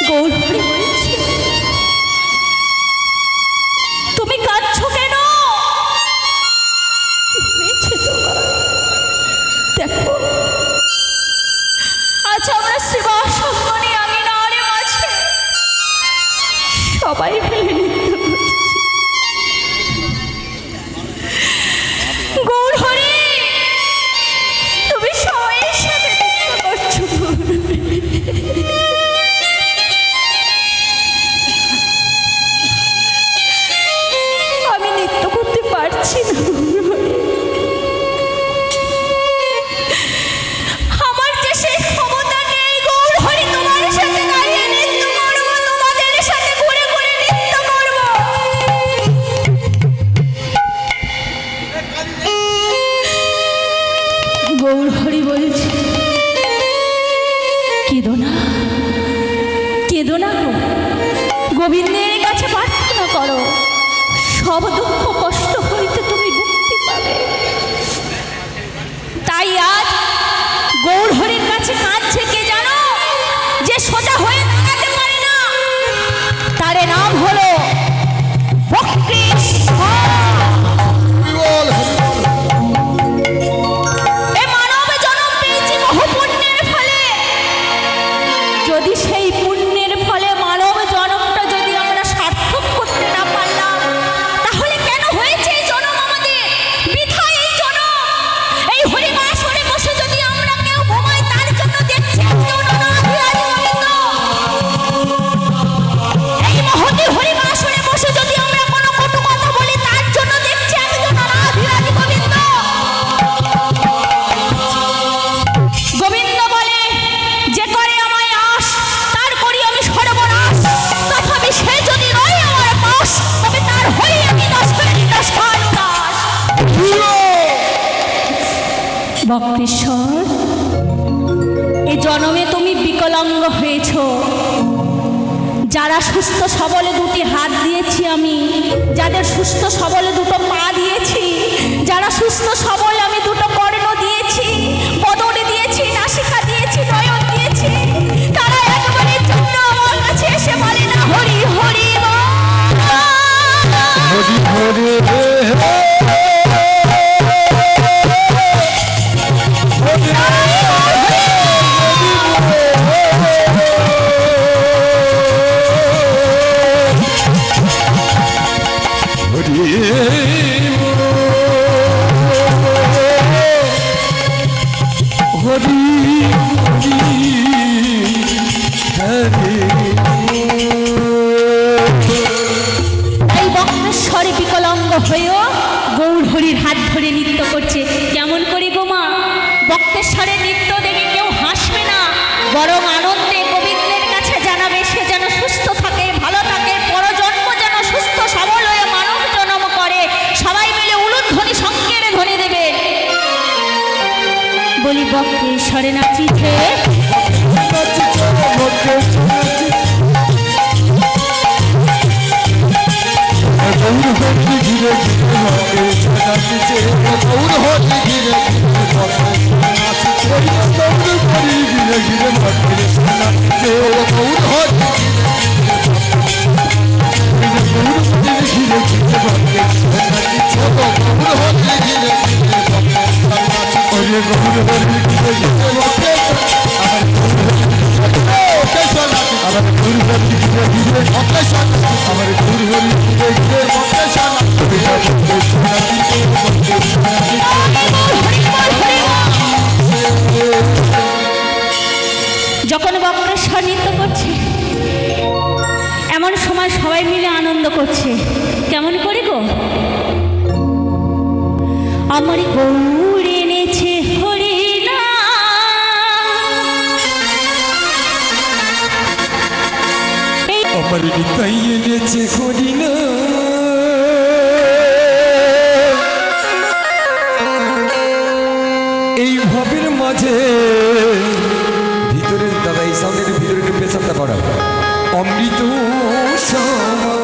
গৌরহরি বলছি, তুমি কাঁদছো কেন? কি হয়েছে তোমার? দেখো, আজ আমরা শিবাসঙ্গনে আঙিনারে মাঝে সবাই মিলে নৃত্য করছি। গৌরহরি, তুমি সবাইয়ের সাথে নৃত্য করছো। আমি নৃত্য করতে পারছি না। আমার যে সেই ক্ষমতা নেই গৌরহরি তোমার সাথে দাঁড়িয়ে নৃত্য করবো, তোমাদের সাথে ঘুরে ঘুরে নৃত্য করবো। গৌরহরি বলছে, কেঁদো না, কেঁদো না গো, গোবিন্দের কাছে প্রার্থনা করো, সব দুঃখ কষ্ট হইতে তুমি মুক্তি পাবে। তাই আজ গৌরহরির কাছে কাঁদছে কে জানো? যে সোজা হয়ে দাঁড়াতে পারে না, তার নাম হলো বক্রেশ্বর। এ মানব জন্ম পেয়েছি বহু পুণ্যের ফলে। যদি সেই পুণ্যের ফলে মানব জন্মটা যদি আমরা সার্থক করতে না পারলাম, তাহলে কেন হয়েছে এই জন্ম আমাদের? বৃথা এই জন্ম। এই হরিবাসরে বসে যদি আমরা কেউ ঘুমাই, তার জন্য দেখছি একজন অনাথ বিরাজ গোবিন্দ। এই মহতি হরিবাসরে বসে যদি আমরা কোনো কটু কথা বলি, তার জন্য দেখছি একজন অনাথ বিরাজ গোবিন্দ। গোবিন্দ বলে, যে করে আমায় আস, তার করি আমি সর্বনাশ। তথাপি সে যদি রয় আমার পাশ, তবে তার হই আমি দশানুদাস। বক্রেশ্বর, এ জন্মে তুমি বিকলাঙ্গ হয়েছ। যারা সুস্থ সবলে দুটি হাত দিয়েছি আমি, যাদের সুস্থ সবলে দুটো পা দিয়েছি, যারা সুস্থ সবলে আমি দুটো কর্ণ দিয়েছি, বদনে দিয়েছি, নাসিকা দিয়েছি, নয়ন দিয়েছি, তারা একবারের জন্য আমার কাছে এসে বলে না হরি হরি বল। হরি হরি এই বক্রেশ্বরে বিকলাঙ্গ হয়েও গৌরহরির হাত ধরে নৃত্য করছে। কেমন করে গো মা? বক্রেশ্বরে নৃত্য দেখে কেউ হাসবে না, বরং আনন্দে গোবিন্দের কাছে জানাবে সে যেন সুস্থ থাকে, ভালো থাকে, পরজন্ম যেন সুস্থ সবল হয়ে মানব জন্ম করে। সবাই মিলে উলুধ্বনি শঙ্কের ধ্বনি দেবে। বলি বক্রেশ্বরে নাচিছে, যখন বক্রেশ্বর নৃত্য করছে, এমন সময় সবাই মিলে আনন্দ করছে। কেমন করে গো? আমার গৌর এনেছে হরিনা, আমার নিতাই এনেছে হরিনা, এই ভাবের মাঝে ভিতরে দাদা এই সাউন্ডের ভিতরে পেশাবটা করা অমৃত সমা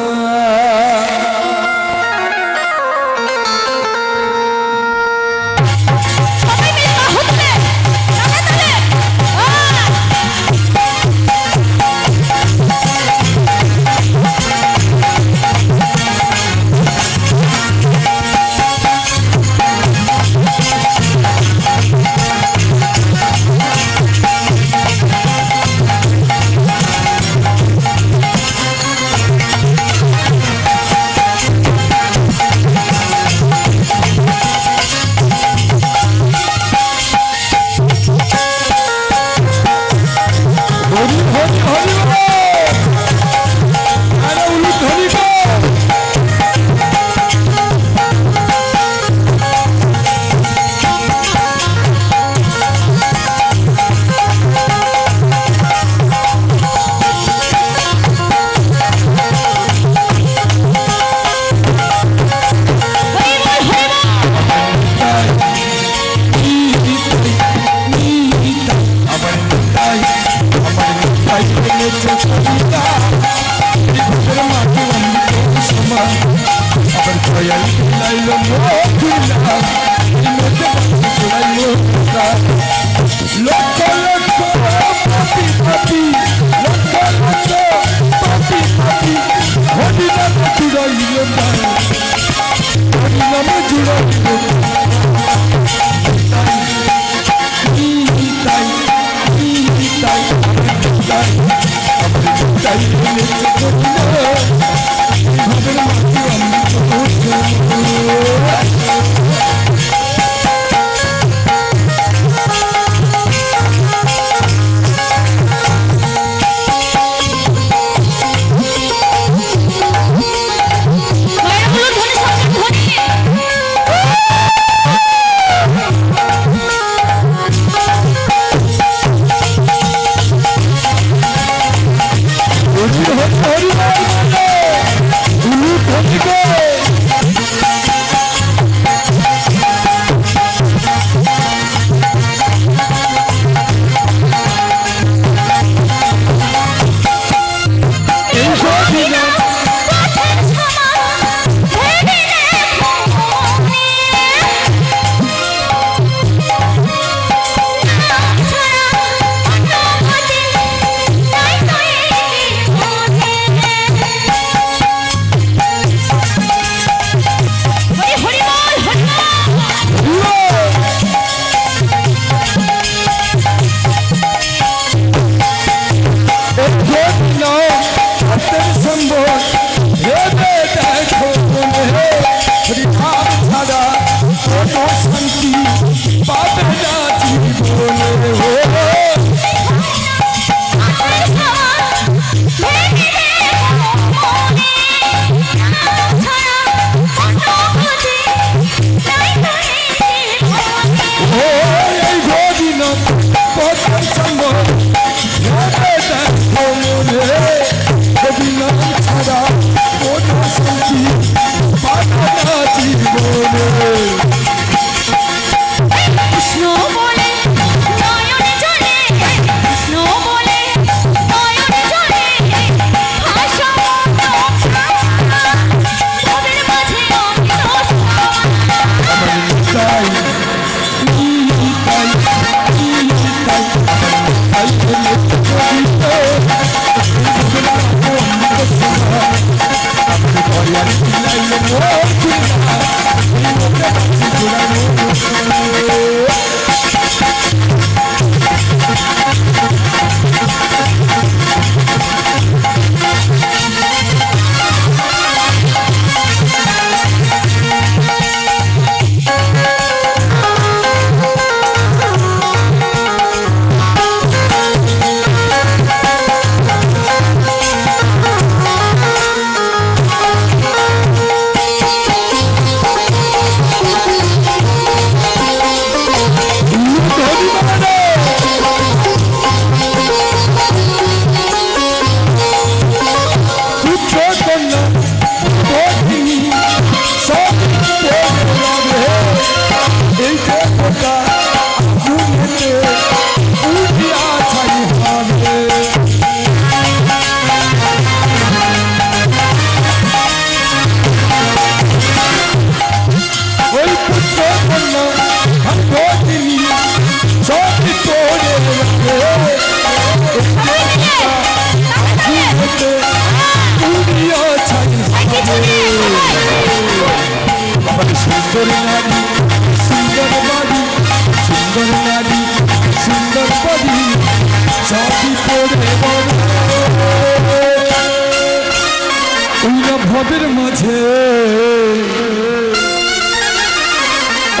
সবিতা বিপদের মাঝে অমৃত সমান আবার দয়াল দিলাইল মধুলা বিনোদে জোড়াইল লক্ষ লক্ষ পাপি পাপি লক্ষ লক্ষ পাপি পাপি হরিনাম জুড়াইল হরিনাম জুড়াইল সুন্দর নারী সুন্দর বাড়ি সুন্দর নারী সুন্দর বাড়ি সবই পড়ে ওই ভবের মাঝে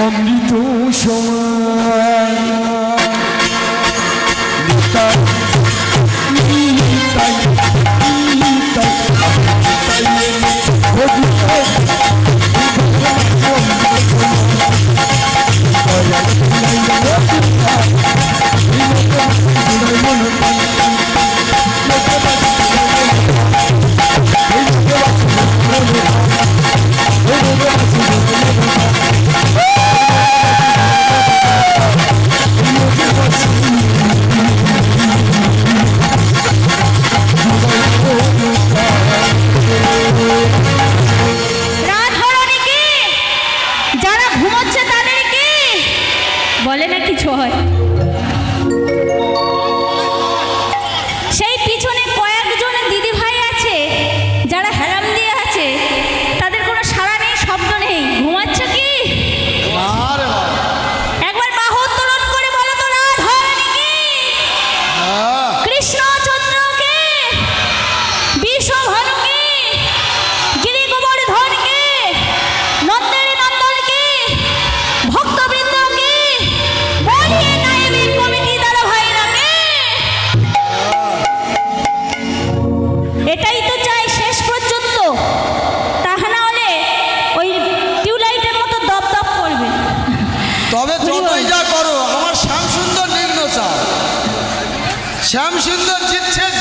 অমৃত সমান নিতাই নিতাই নিতাই শ্যাম সুন্দর জিতছে